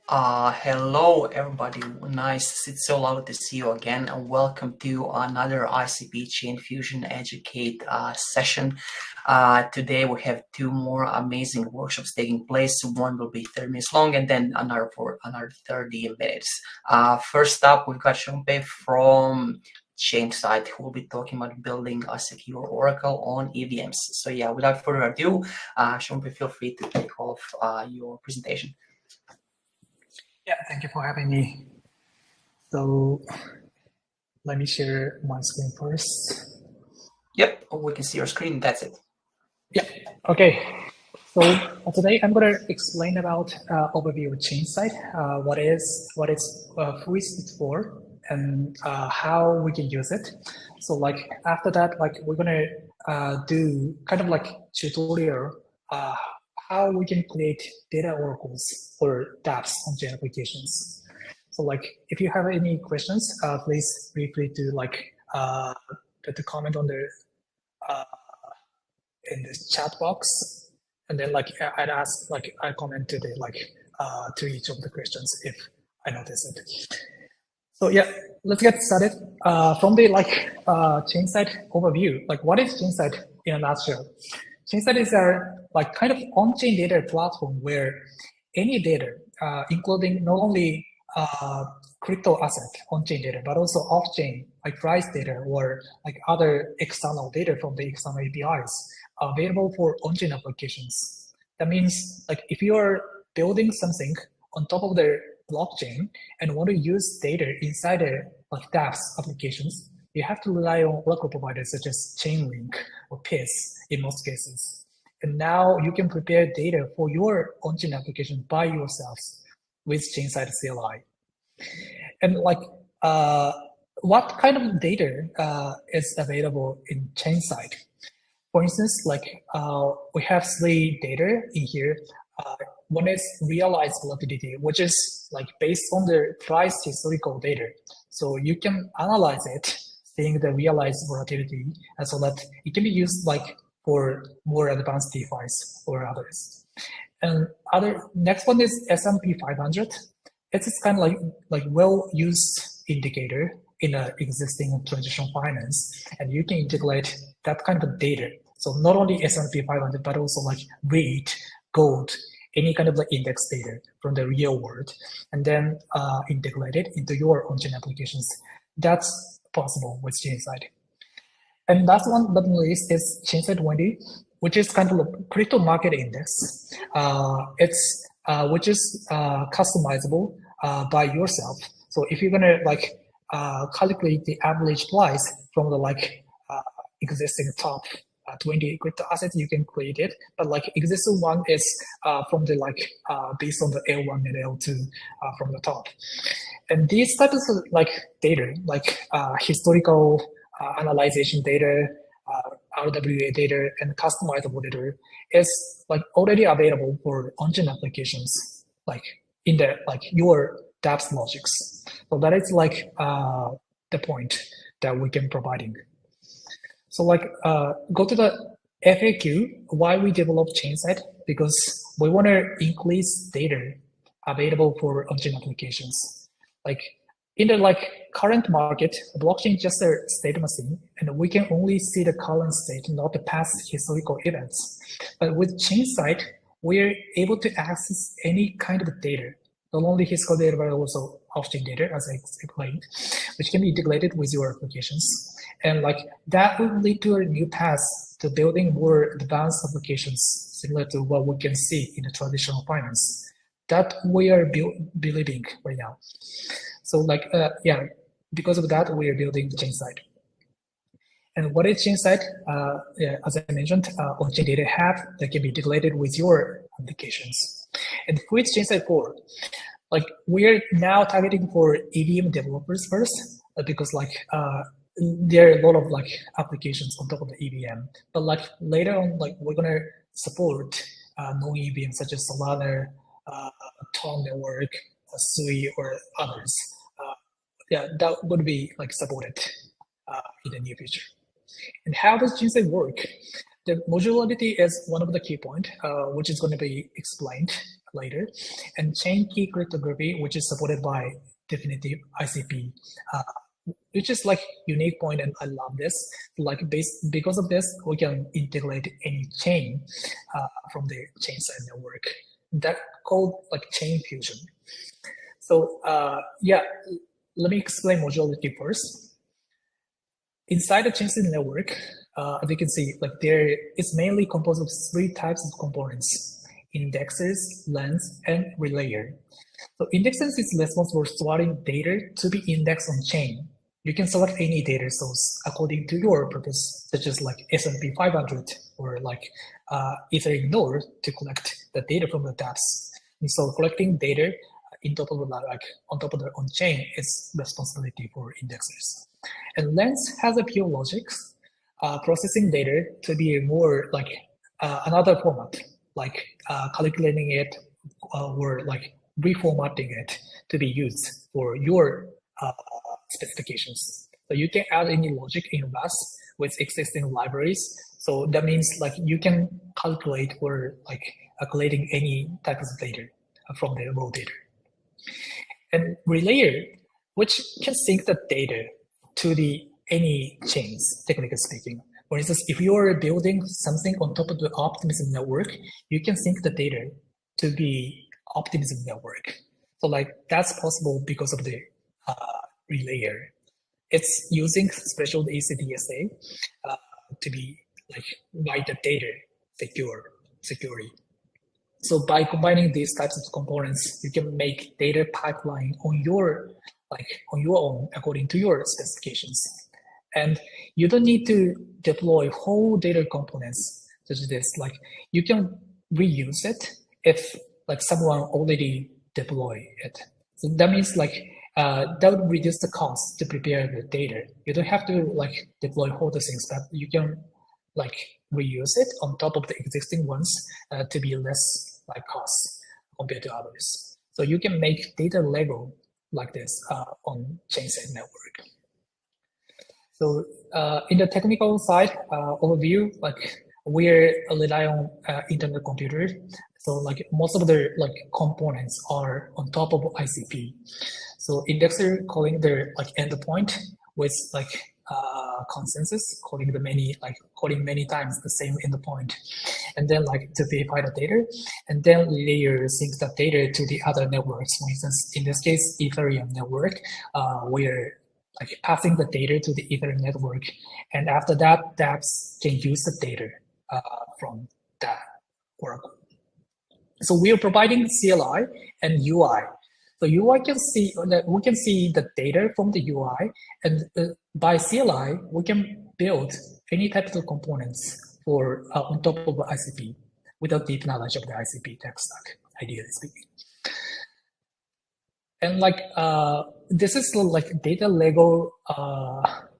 Hello everybody, nice, it's so lovely to see you again, and welcome to another ICP Chain Fusion Educate session. Today we have two more amazing workshops taking place. One will be 30 minutes long and then another for another 30 minutes. First up, we've got Shumpei from Chainsight, who will be talking about building a secure oracle on EVMs. So yeah, without further ado, Shumpei, feel free to take off your presentation. Yeah, thank you for having me. So let me share my screen first. Yep, we can see your screen, that's it. Yeah, okay. So today I'm going to explain about overview of Chainsight, who is it for, and how we can use it. So like after that, like we're going to do kind of like tutorial how we can create data oracles or dApps on chain applications. So like if you have any questions, please feel free to like put the comment on the in this chat box, and then like I'd ask, like I comment to the to each of the questions if I notice it. So yeah, let's get started. From the Chainsight overview, like what is Chainsight in a nutshell? Chainsight is a like kind of on-chain data platform where any data, including not only crypto asset on-chain data, but also off-chain like price data or like other external data from the external APIs are available for on-chain applications. That means like if you are building something on top of the blockchain and want to use data inside a like dApps applications, you have to rely on oracle providers such as Chainlink or PIS in most cases. And now you can prepare data for your on-chain application by yourselves with Chainsight CLI. And like, what kind of data is available in Chainsight? For instance, like we have three data in here. One is realized volatility, which is like based on the price historical data. So you can analyze it, seeing the realized volatility, and so that it can be used like for more advanced DeFis or others. And next one is S&P 500. It's kind of like well-used indicator in an existing traditional finance, and you can integrate that kind of data. So not only S&P 500, but also like wheat, gold, any kind of like index data from the real world, and then integrate it into your on-chain applications. That's possible with Chainsight. And last one but not least is Chainsight 20, which is kind of a crypto market index. Which is customizable by yourself. So if you're gonna like calculate the average price from the existing top 20 crypto assets, you can create it. But like existing one is from the based on the L1 and L2 from the top. And these types of like data, like historical analyzation data, RWA data, and customizable data is like already available for on-chain applications, like in the your dApps logics. So that is like the point that we can providing. So like go to the FAQ, why we develop Chainsight, because we want to increase data available for on-chain applications. Like in the current market, blockchain is just a state machine, and we can only see the current state, not the past historical events. But with Chainsight, we're able to access any kind of data, not only historical data, but also off-chain data, as I explained, which can be integrated with your applications. And like that will lead to a new path to building more advanced applications, similar to what we can see in the traditional finance that we are building right now. So like, yeah, because of that, we are building Chainsight. And what is Chainsight? Yeah, as I mentioned, on-chain data hub that can be integrated with your applications. And who is Chainsight for? Like we are now targeting for EVM developers first, because like there are a lot of like applications on top of the EVM. But like later on, like we're gonna support non-EVM such as Solana, Tom Network, Sui, or others. Yeah, that would be like supported in the near future. And how does Chainsight work? The modularity is one of the key points, which is going to be explained later, and chain key cryptography, which is supported by definitive ICP, which is like unique point, and I love this. Like because of this, we can integrate any chain from the Chainsight network. That called like chain fusion. So yeah, let me explain modularity first. Inside the Chainsight network, as you can see, like there is mainly composed of 3 types of components: indexers, lens, and relayer. So indexers is responsible for storing data to be indexed on chain. You can select any data source according to your purpose, such as like S&P 500 or like Ethereum node to collect the data from the dApps. And so collecting data on top of the on-chain is responsibility for indexers. And Lens has a pure logic, processing data to be more like another format, like calculating it or like reformatting it to be used for your specifications. So you can add any logic in Rust with existing libraries. So that means like you can calculate or like collating any type of data from the raw data. And relayer, which can sync the data to the any chains, technically speaking. For instance, if you are building something on top of the Optimism network, you can sync the data to the Optimism network. So like that's possible because of the relayer. It's using special ECDSA to be like write the data securely. So by combining these types of components, you can make data pipeline on your own according to your specifications. And you don't need to deploy whole data components such as this. Like you can reuse it if like someone already deploy it. So that means like that would reduce the cost to prepare the data. You don't have to like deploy whole the things, but you can like reuse it on top of the existing ones to be less like cost compared to others. So you can make data Lego like this on Chainsight network. So in the technical side overview, like we're rely on internet computers. So like most of the like components are on top of ICP. So indexer calling their like endpoint with like consensus, calling many times the same endpoint, and then like to verify the data, and then layer syncs the data to the other networks. For instance, in this case, Ethereum network, we're like passing the data to the Ethereum network, and after that, dApps can use the data from that oracle. So we are providing CLI and UI. So UI can see that we can see the data from the UI, and by CLI we can build any type of components for on top of the ICP without deep knowledge of the ICP tech stack, ideally speaking. And like this is like data Lego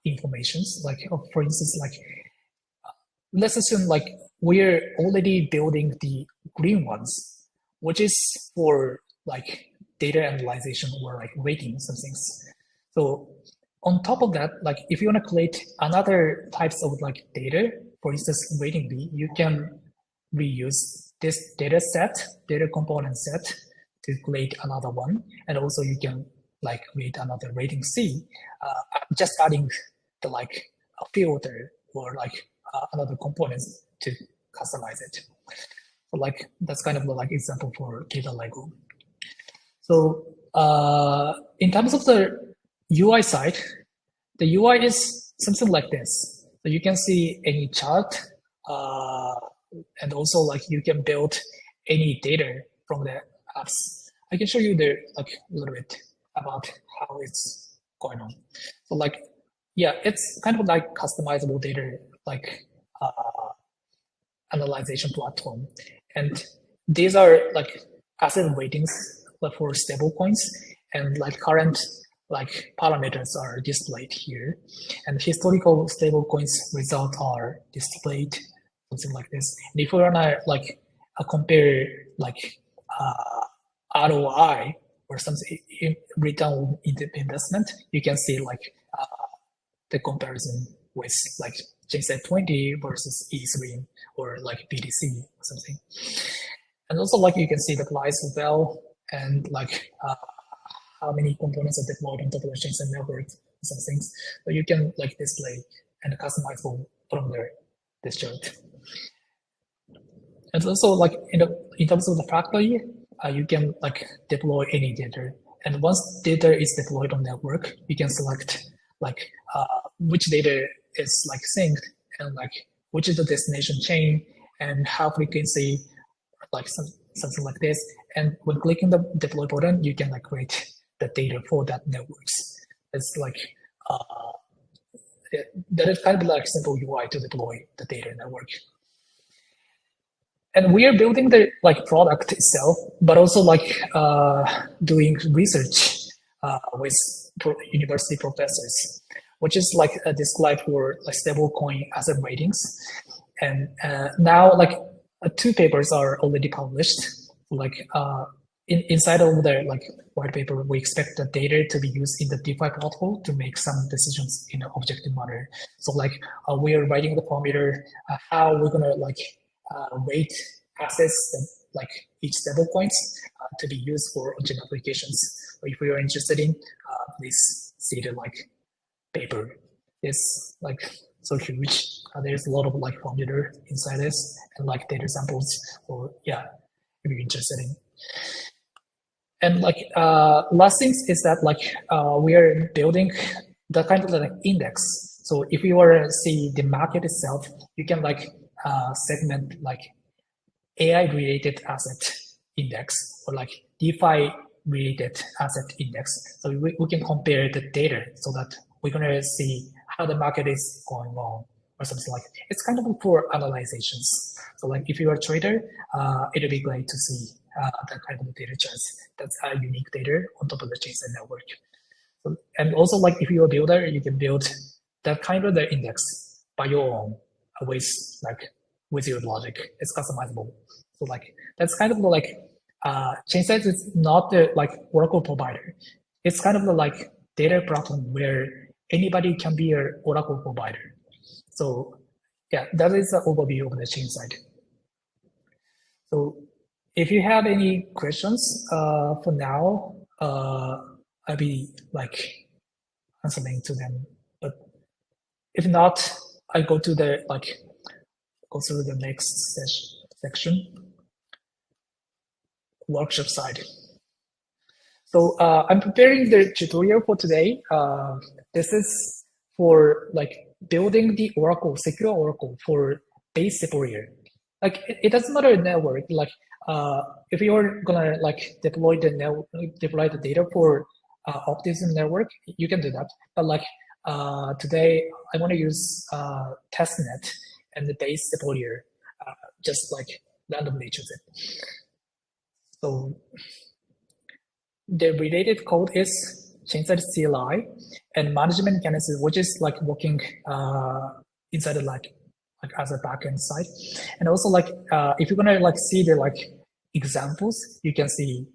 informations. Like for instance, like let's assume like we're already building the green ones, which is for like data analyzation or like rating some things. So on top of that, like if you want to create another types of like data, for instance, rating B, you can reuse this data component set to create another one. And also you can like create another rating C, just adding the like a filter or like another components to customize it. So like that's kind of the like example for data Lego. So in terms of the UI side, the UI is something like this. So you can see any chart, and also like you can build any data from the apps. I can show you the like a little bit about how it's going on. So like, yeah, it's kind of like customizable data, like analyzation platform. And these are like asset ratings for stablecoins, and like current like parameters are displayed here, and historical stablecoins results are displayed, something like this. And if we wanna like compare like ROI or something, return on investment, you can see like the comparison with like Chainsight 20 versus E3 or like BTC or something. And also like you can see the price as well, and like how many components are deployed on top of the Chainsight network, some things. So you can like display and customize from there, this chart. And also like in terms of the factory, you can like deploy any data. And once data is deployed on network, you can select like which data is like synced and like which is the destination chain and how frequency, like something like this. And when clicking the deploy button, you can like create the data for that networks. It's like that is kind of like simple UI to deploy the data network. And we are building the like product itself, but also like doing research with university professors, which is like described for like stablecoin asset ratings. And now like 2 papers are already published. Like inside of the like white paper, we expect the data to be used in the DeFi protocol to make some decisions in an objective manner. So like we are writing the parameter how we're gonna like rate assets like each stable coins to be used for origin applications. If you are interested in, please see the like paper. It's like so huge. There's a lot of like formula inside this and like data samples. Or yeah, if you're interested in. And like last things is that like we are building the kind of like index. So if you were to see the market itself, you can like segment like AI related asset index or like DeFi related asset index. So we can compare the data so that we're gonna see how the market is going on or something like that. It's kind of for analyzations. So like if you're a trader, it'll be great to see that kind of data charts. That's unique data on top of the Chainsight network. So, and also like if you're a builder, you can build that kind of the index by your own with your logic. It's customizable. So like that's kind of like Chainsight is not the like Oracle provider. It's kind of the like data platform where anybody can be an Oracle provider. So yeah, that is the overview of the Chainsight. So if you have any questions for now, I'll be like answering to them. But if not, I go to the like go through the next section, workshop side. So I'm preparing the tutorial for today. This is for like building the Oracle, secure Oracle for base separator. Like it doesn't matter network. Like if you're gonna like deploy the data for optimism network, you can do that. But like today, I want to use testnet and the base separator, just like randomly choose it. So the related code is Chainsight CLI and management mechanism, which is like working inside of like as a backend side. And also like if you're gonna like see the like examples, you can see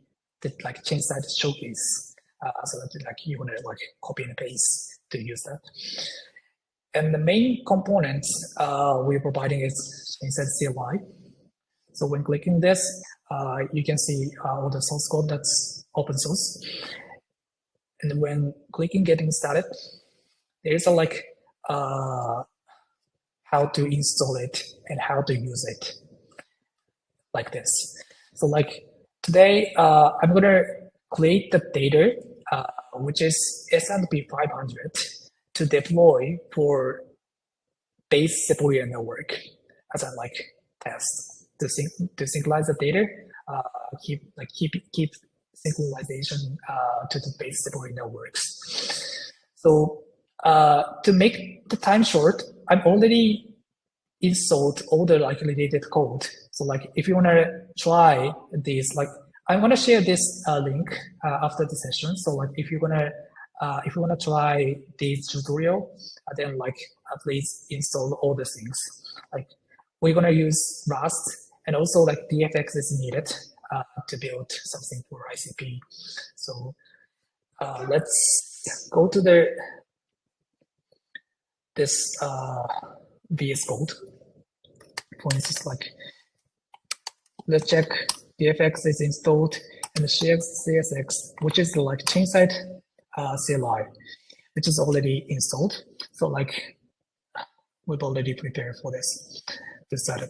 the like Chainsight showcase. So that like you wanna like copy and paste to use that. And the main components we're providing is Chainsight CLI. So when clicking this, you can see all the source code that's open source. And when clicking getting started, there's a like how to install it and how to use it like this. So like today, I'm gonna create the data, which is S&P 500 to deploy for base separator network as a like test to synchronize the data, keep synchronization to the base separator networks. So to make the time short, I've already installed all the like related code. So like if you wanna try this, like I'm gonna share this link after the session. So like if you wanna try this tutorial, then like please install all the things. Like we're gonna use Rust and also like DFX is needed to build something for ICP. So let's go to this VS Code. For instance, like let's check DFX is installed, and the CSX, which is like Chainsight CLI, which is already installed. So like we've already prepared for this setup.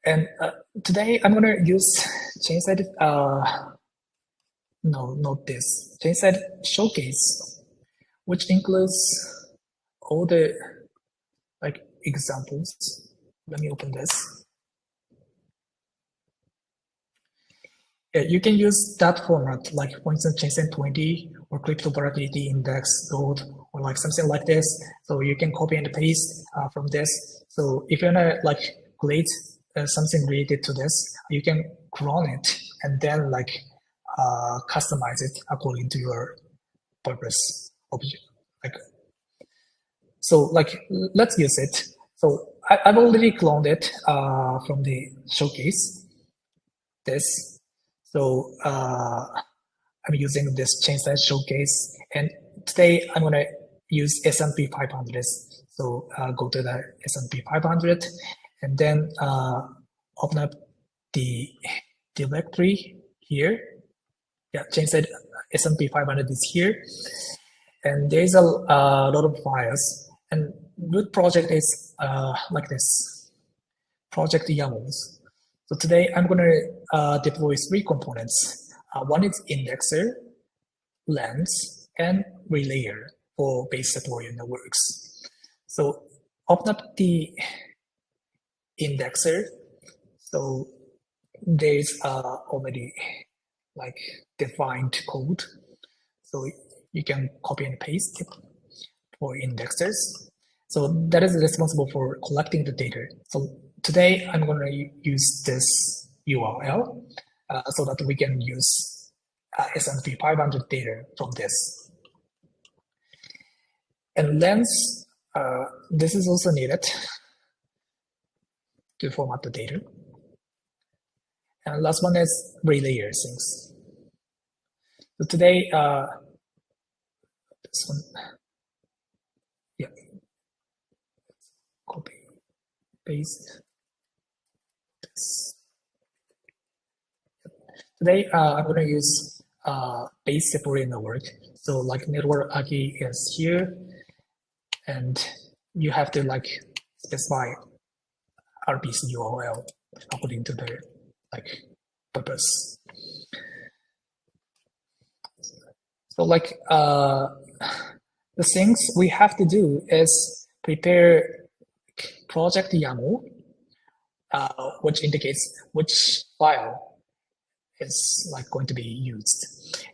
And today I'm gonna use Chainsight, no, not this, Chainsight Showcase, which includes all the like examples. Let me open this. Yeah, you can use that format, like for instance, Chainsight 20 or crypto volatility index gold or like something like this. So you can copy and paste from this. So if you wanna like create something related to this, you can clone it and then like customize it according to your purpose object. Like, so like let's use it. So I've already cloned it from the showcase. This. So I'm using this Chainsight Showcase, and today I'm gonna use S&P 500. So go to the S&P 500, and then open up the directory here. Yeah, Chainsight S&P 500 is here, and there's a lot of files. And root project is like this, project YAMLs. So today I'm going to deploy 3 components. One is indexer, lens, and relayer for base deploy networks. So open up the indexer. So there's already like defined code. So you can copy and paste it for indexers. So that is responsible for collecting the data. So today I'm going to use this URL so that we can use S&P 500 data from this. And lens, this is also needed to format the data. And last one is relayer things. So today, this one, yeah, copy, paste. Today, I'm going to use base separate network. So like network AGI is here, and you have to like specify RPC URL according to the like purpose. So like the things we have to do is prepare project YAML, which indicates which file is like going to be used.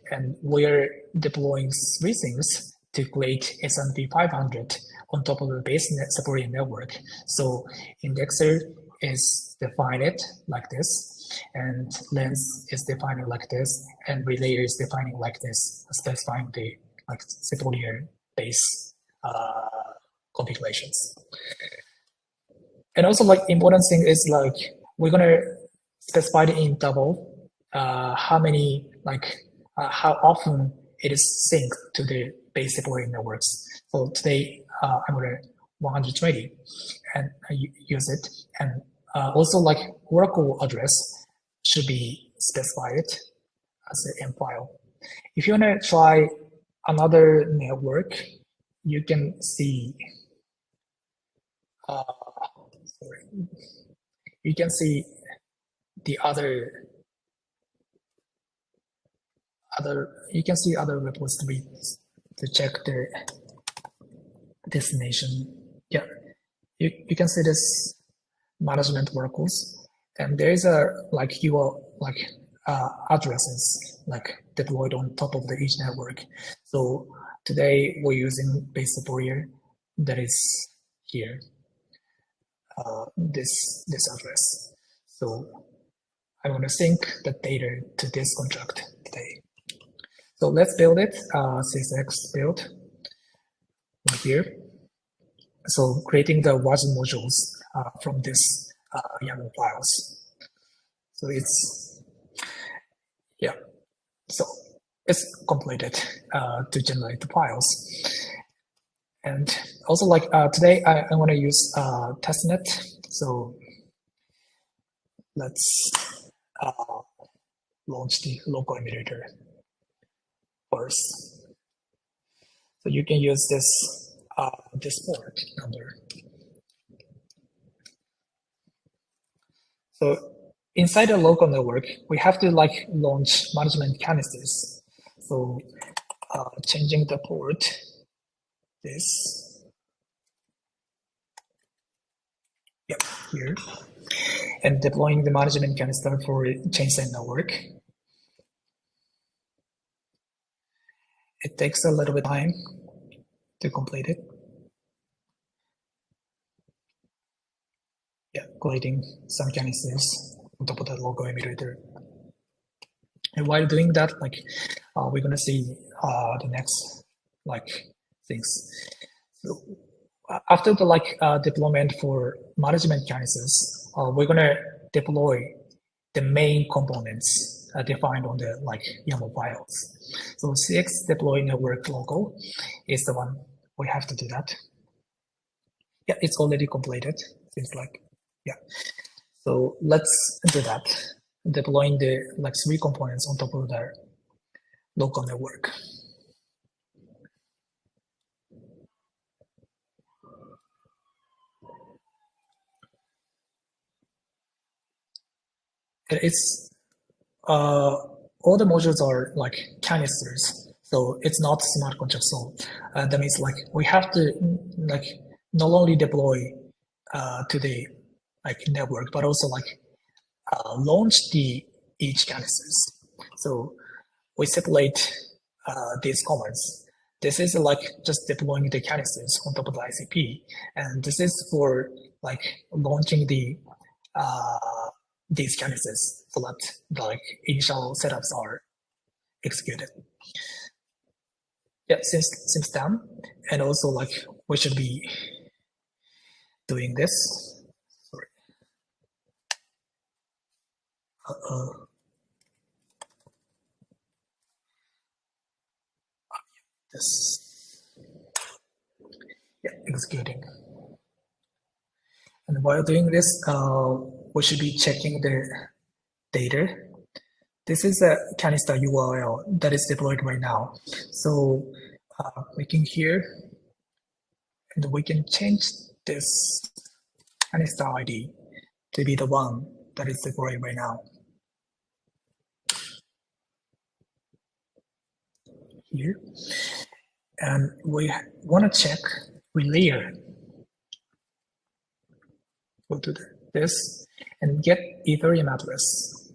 And we're deploying 3 things to create S&P 500 on top of the base separated network. So indexer is defined like this, and lens is defined like this, and relayer is defined like this, specifying the like separated base configurations. And also like important thing is like we're gonna specify the interval, how many like how often it is synced to the base separated networks. So today I'm gonna 120 and use it. And also like Oracle address should be specified as an M file. If you wanna try another network, you can see you can see the other you can see other repositories to check the destination. Yeah, you can see this management oracles, and there is a like addresses like deployed on top of the each network. So today we're using base superior that is here. This address. So I want to sync the data to this contract today. So let's build it. CSX build right here. So creating the version modules from this YAML files. So it's so it's completed to generate the files. And also like today I want to use testnet. So let's launch the local emulator first. So you can use this port number. So inside the local network, we have to like launch management canisters. So changing the port, this, yep, here, and deploying the management canister for Chainsight network. It takes a little bit of time to complete it. Yeah, collating some canisters on top of the local emulator. And while doing that, like we're gonna see the next like things. So after the like deployment for management canisters, we're gonna deploy the main components defined on the like YAML files. So CX deploy network local is the one we have to do that. Yeah, it's already completed. Seems like, yeah. So let's do that. Deploying the like 3 components on top of the local network. It's all the modules are like canisters, so it's not smart contract. So that means like we have to like not only deploy to the like network, but also like launch the each canisters. So we separate these commands. This is like just deploying the canisters on top of the ICP, and this is for like launching the these canisters so that the like initial setups are executed. Yeah, seems done, and also like we should be doing this. Sorry. This, yeah, executing. And while doing this, we should be checking the data. This is a canister URL that is deployed right now. So clicking here, and we can change this canister ID to be the one that is deployed right now. Here. And we want to check relayer. Go to this and get Ethereum address.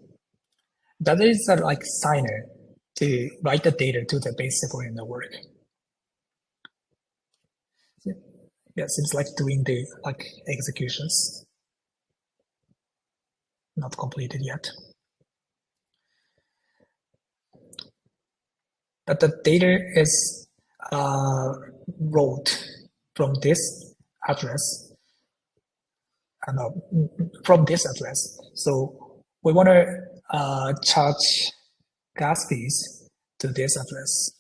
That is a like signer to write the data to the base Ethereum network. Yeah, seems like doing the like executions. Not completed yet. But the data is wrote from this address, from this address. So we want to charge gas fees to this address.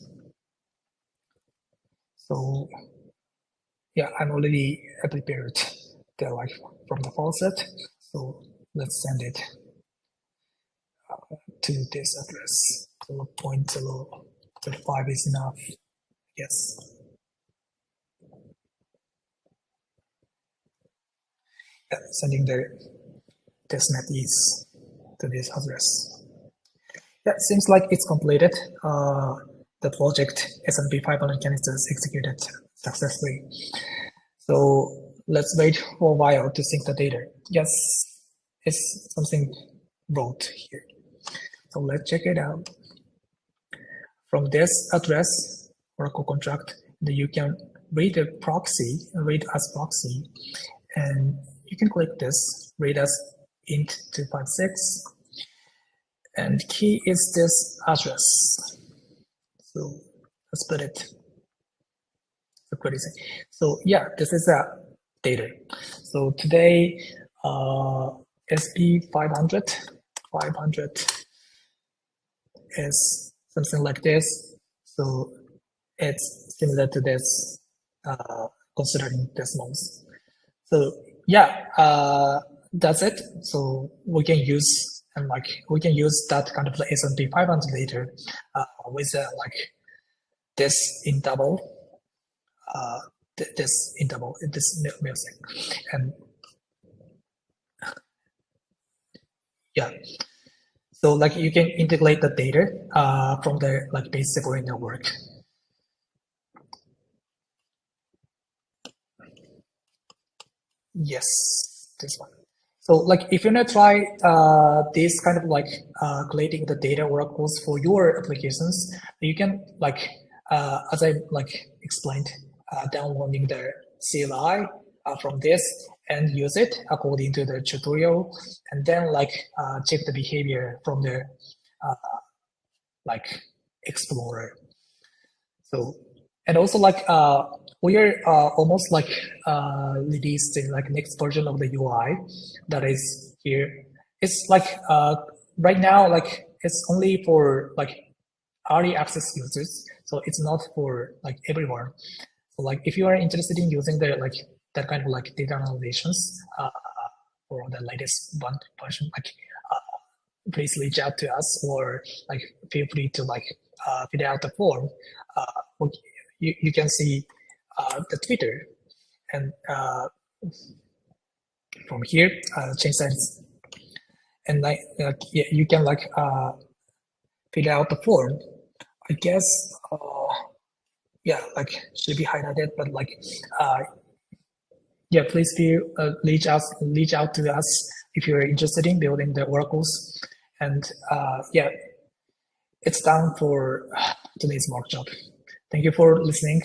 So yeah, I'm already prepared the like from the faucet. So let's send it to this address. 0.035 is enough. Yes. Yeah, sending the testnet is to this address. Yeah, seems like it's completed. The project S&P 500 canisters executed successfully. So let's wait for a while to sync the data. Yes, it's something wrote here. So let's check it out. From this address, Oracle contract, then you can read a proxy, read as proxy, and you can click this, read as int 256, and key is this address. So let's put it. So yeah, this is a data. So today, SP 500 is something like this. So it's similar to this, considering decimals. So yeah, that's it. So we can use that kind of the S&P 500 later with like this in double, this music, and yeah. So like you can integrate the data from the like base Sequoia network. Yes, this one. So like if you want to try this kind of like collating the data workflows for your applications, you can like as I like explained, downloading the CLI from this and use it according to the tutorial, and then like check the behavior from the like Explorer. So, and also like we are almost like releasing like next version of the UI that is here. It's like right now like it's only for like early access users, so it's not for like everyone. So like if you are interested in using the like that kind of like data analyzations for the latest one version, like please reach out to us, or like feel free to like fill out the form. You can see the Twitter, and from here, Chainsight, and like yeah, you can like fill out the form. I guess yeah, like should be highlighted, but like yeah, please feel reach out to us if you're interested in building the oracles, and yeah, it's done for today's workshop. Thank you for listening.